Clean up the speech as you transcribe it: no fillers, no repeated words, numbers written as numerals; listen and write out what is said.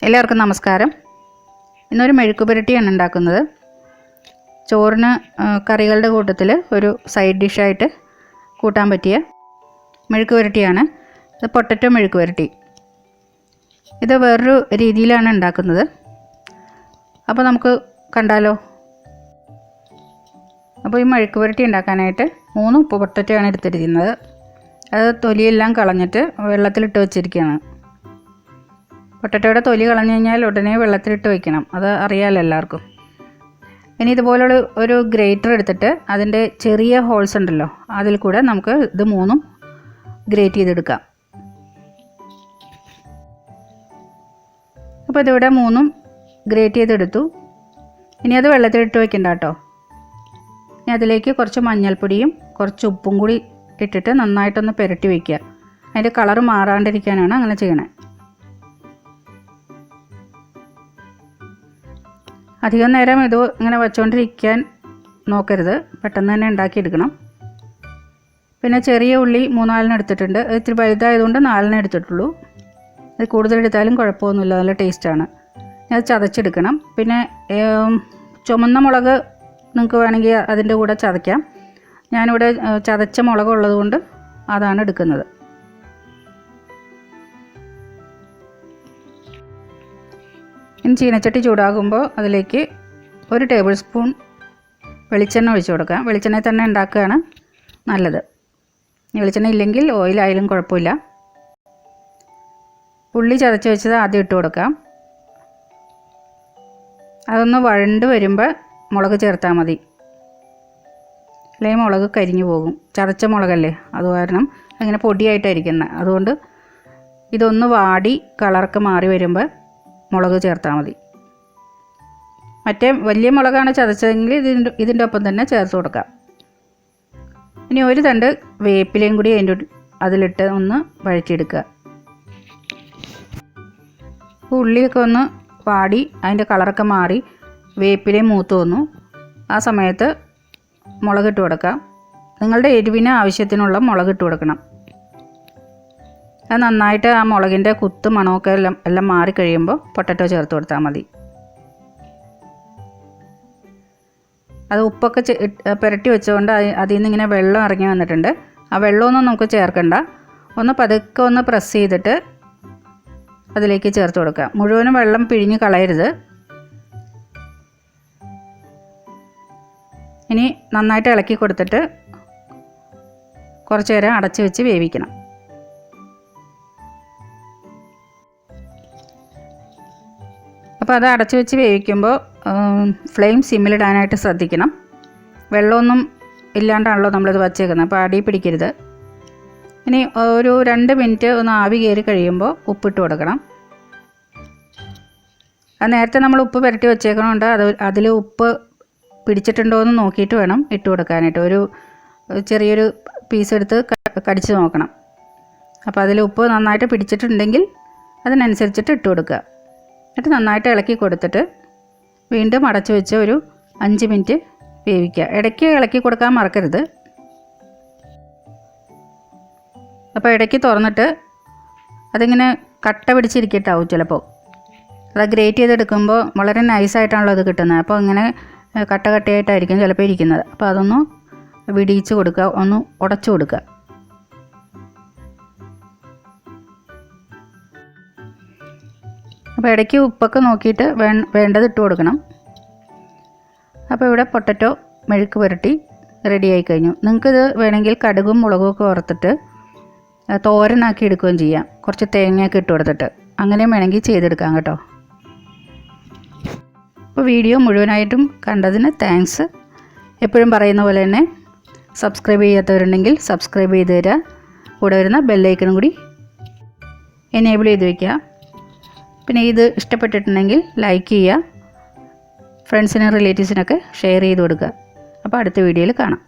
എല്ലാവർക്കും നമസ്കാരം. ഇന്നൊരു മെഴുക്കുപുരട്ടിയാണ് ഉണ്ടാക്കുന്നത്. ചോറിന് കറികളുടെ കൂട്ടത്തിൽ ഒരു സൈഡ് ഡിഷായിട്ട് കൂട്ടാൻ പറ്റിയ മെഴുക്കുപുരട്ടിയാണ്. ഇത് പൊട്ടറ്റോ മെഴുക്കുപുരട്ടി. ഇത് വേറൊരു രീതിയിലാണ് ഉണ്ടാക്കുന്നത്. അപ്പോൾ നമുക്ക് കണ്ടാലോ. അപ്പോൾ ഈ മെഴുക്കുപുരട്ടി ഉണ്ടാക്കാനായിട്ട് 3 പൊട്ടറ്റോയാണ് എടുത്തിരിക്കുന്നത്. അത് തൊലിയെല്ലാം കളഞ്ഞിട്ട് വെള്ളത്തിലിട്ട് വെച്ചിരിക്കുകയാണ്. പൊട്ടറ്റോയുടെ തൊലി കളഞ്ഞു കഴിഞ്ഞാൽ ഉടനെ വെള്ളത്തിലിട്ട് വയ്ക്കണം, അത് അറിയാമല്ലോ എല്ലാവർക്കും. ഇനി ഇതുപോലുള്ള ഒരു ഗ്രേറ്റർ എടുത്തിട്ട് അതിൻ്റെ ചെറിയ ഹോൾസ് ഉണ്ടല്ലോ, അതിൽ കൂടെ നമുക്ക് ഇത് 3 ഗ്രേറ്റ് ചെയ്തെടുക്കാം. അപ്പോൾ ഇതിവിടെ 3 ഗ്രേറ്റ് ചെയ്തെടുത്തു. ഇനി അത് വെള്ളത്തിലിട്ട് വയ്ക്കണ്ട കേട്ടോ. ഇനി അതിലേക്ക് കുറച്ച് മഞ്ഞൾപ്പൊടിയും കുറച്ച് ഉപ്പും കൂടി ഇട്ടിട്ട് നന്നായിട്ടൊന്ന് പുരട്ടി വയ്ക്കുക. അതിൻ്റെ കളറ് മാറാണ്ടിരിക്കാനാണ് അങ്ങനെ ചെയ്യണേ. അധികം നേരം ഇത് ഇങ്ങനെ വച്ചുകൊണ്ടിരിക്കാൻ നോക്കരുത്, പെട്ടെന്ന് തന്നെ ഉണ്ടാക്കിയെടുക്കണം. പിന്നെ ചെറിയ ഉള്ളി 3-4 എടുത്തിട്ടുണ്ട്. ഇത്തിരി വലുതായതുകൊണ്ട് 4 എടുത്തിട്ടുള്ളൂ. ഇത് കൂടുതലെടുത്താലും കുഴപ്പമൊന്നുമില്ല, നല്ല ടേസ്റ്റാണ്. അത് ചതച്ചെടുക്കണം. പിന്നെ ചുമന്ന മുളക് നിങ്ങൾക്ക് വേണമെങ്കിൽ അതിൻ്റെ കൂടെ ചതയ്ക്കാം. ഞാനിവിടെ ചതച്ച മുളക് ഉള്ളതുകൊണ്ട് അതാണ് എടുക്കുന്നത്. ഇനി ചീനച്ചട്ടി ചൂടാകുമ്പോൾ അതിലേക്ക് 1 ടേബിൾ സ്പൂൺ വെളിച്ചെണ്ണ ഒഴിച്ച് കൊടുക്കാം. വെളിച്ചെണ്ണയിൽ തന്നെ ഉണ്ടാക്കുകയാണ് നല്ലത്. വെളിച്ചെണ്ണ ഇല്ലെങ്കിൽ ഓയിലായാലും കുഴപ്പമില്ല. ഉള്ളി ചതച്ച് വെച്ചത് ആദ്യം ഇട്ട് കൊടുക്കാം. അതൊന്ന് വഴണ്ട് വരുമ്പോൾ മുളക് ചേർത്താൽ മതി, അല്ലെങ്കിൽ മുളക് കരിഞ്ഞു പോകും. ചതച്ച മുളകല്ലേ, അത് കാരണം അങ്ങനെ പൊടിയായിട്ടായിരിക്കുന്നത്. അതുകൊണ്ട് ഇതൊന്ന് വാടി കളറൊക്കെ മാറി വരുമ്പോൾ മുളക് ചേർത്താൽ മതി. മറ്റേ വലിയ മുളകാണ് ചതച്ചതെങ്കിൽ ഇതിൻ്റെ ഒപ്പം തന്നെ ചേർത്ത് കൊടുക്കാം. ഇനി 1 തണ്ട് വേപ്പിലയും കൂടി അതിലിട്ട് ഒന്ന് വഴറ്റിയെടുക്കുക. ഉള്ളിയൊക്കെ ഒന്ന് വാടി അതിൻ്റെ കളറൊക്കെ മാറി വേപ്പിലയും മൂത്ത് വന്നു. ആ സമയത്ത് മുളകിട്ട് കൊടുക്കാം. നിങ്ങളുടെ എരിവിന് ആവശ്യത്തിനുള്ള മുളകിട്ട് കൊടുക്കണം. അത് നന്നായിട്ട് ആ മുളകിൻ്റെ കുത്ത് മണമൊക്കെ എല്ലാം മാറിക്കഴിയുമ്പോൾ പൊട്ടറ്റോ ചേർത്ത് കൊടുത്താൽ മതി. അത് ഉപ്പൊക്കെ പുരട്ടി വെച്ചുകൊണ്ട് അതിൽ നിന്ന് ഇങ്ങനെ വെള്ളം ഇറങ്ങി വന്നിട്ടുണ്ട്. ആ വെള്ളമൊന്നും നമുക്ക് ചേർക്കണ്ട. ഒന്ന് പതുക്കെ ഒന്ന് പ്രസ് ചെയ്തിട്ട് അതിലേക്ക് ചേർത്ത് കൊടുക്കുക. മുഴുവനും വെള്ളം പിഴിഞ്ഞ് കളയരുത്. ഇനി നന്നായിട്ട് ഇളക്കി കൊടുത്തിട്ട് കുറച്ച് നേരം അടച്ച് വെച്ച് വേവിക്കണം. അപ്പോൾ അത് അടച്ച് വെച്ച് വേവിക്കുമ്പോൾ ഫ്ലെയിം സിമ്മിലിടാനായിട്ട് ശ്രദ്ധിക്കണം. വെള്ളമൊന്നും ഇല്ലാണ്ടാണല്ലോ നമ്മളിത് വച്ചേക്കുന്നത്, അപ്പോൾ അടി പിടിക്കരുത്. ഇനി ഒരു 2 മിനിറ്റ് ഒന്ന് ആവി കയറി കഴിയുമ്പോൾ ഉപ്പിട്ട് കൊടുക്കണം. അത് നേരത്തെ നമ്മൾ ഉപ്പ് പുരട്ടി വെച്ചേക്കണോണ്ട് അതിൽ ഉപ്പ് പിടിച്ചിട്ടുണ്ടോ എന്ന് നോക്കിയിട്ട് വേണം ഇട്ട് കൊടുക്കാനായിട്ട്. ഒരു ചെറിയൊരു പീസ് എടുത്ത് കടിച്ച് നോക്കണം. അപ്പോൾ അതിൽ ഉപ്പ് നന്നായിട്ട് പിടിച്ചിട്ടുണ്ടെങ്കിൽ അതിനനുസരിച്ചിട്ട് ഇട്ട് കൊടുക്കുക. എന്നിട്ട് നന്നായിട്ട് ഇളക്കി കൊടുത്തിട്ട് വീണ്ടും അടച്ചു വെച്ച് ഒരു 5 മിനിറ്റ് വേവിക്കുക. ഇടയ്ക്ക് ഇളക്കി കൊടുക്കാൻ മറക്കരുത്. അപ്പോൾ ഇടയ്ക്ക് തുറന്നിട്ട് അതിങ്ങനെ കട്ട പിടിച്ചിരിക്കട്ടാവും ചിലപ്പോൾ. അത് ഗ്രേറ്റ് ചെയ്തെടുക്കുമ്പോൾ വളരെ നൈസായിട്ടാണല്ലോ അത് കിട്ടുന്നത്. അപ്പോൾ ഇങ്ങനെ കട്ട കട്ടയായിട്ടായിരിക്കും ചിലപ്പോൾ ഇരിക്കുന്നത്. അപ്പോൾ അതൊന്ന് വിടിയിച്ച് കൊടുക്കുക, ഒന്ന് ഉടച്ചു കൊടുക്കുക. അപ്പോൾ ഇടയ്ക്ക് ഉപ്പൊക്കെ നോക്കിയിട്ട് വേണ്ടത് ഇട്ട് കൊടുക്കണം. അപ്പോൾ ഇവിടെ പൊട്ടറ്റോ മെഴുക്ക് പുരട്ടി റെഡിയായി കഴിഞ്ഞു. നിങ്ങൾക്കിത് വേണമെങ്കിൽ കടുകും മുളകും ഒക്കെ വറുത്തിട്ട് തോരനാക്കി എടുക്കുകയും ചെയ്യാം. കുറച്ച് തേങ്ങയൊക്കെ ഇട്ട് കൊടുത്തിട്ട് അങ്ങനെയും വേണമെങ്കിൽ ചെയ്തെടുക്കാം കേട്ടോ. അപ്പോൾ വീഡിയോ മുഴുവനായിട്ടും കണ്ടതിന് താങ്ക്സ്. എപ്പോഴും പറയുന്ന പോലെ തന്നെ സബ്സ്ക്രൈബ് ചെയ്യാത്തവരുണ്ടെങ്കിൽ സബ്സ്ക്രൈബ് ചെയ്ത് തരിക. കൂടെ വരുന്ന ബെല്ലൈക്കണും കൂടി എനേബിൾ ചെയ്ത് വയ്ക്കുക. പിന്നെ ഇത് ഇഷ്ടപ്പെട്ടിട്ടുണ്ടെങ്കിൽ ലൈക്ക് ചെയ്യുക, ഫ്രണ്ട്സിനും റിലേറ്റീവ്സിനൊക്കെ ഷെയർ ചെയ്ത് കൊടുക്കുക. അപ്പോൾ അടുത്ത വീഡിയോയിൽ കാണാം.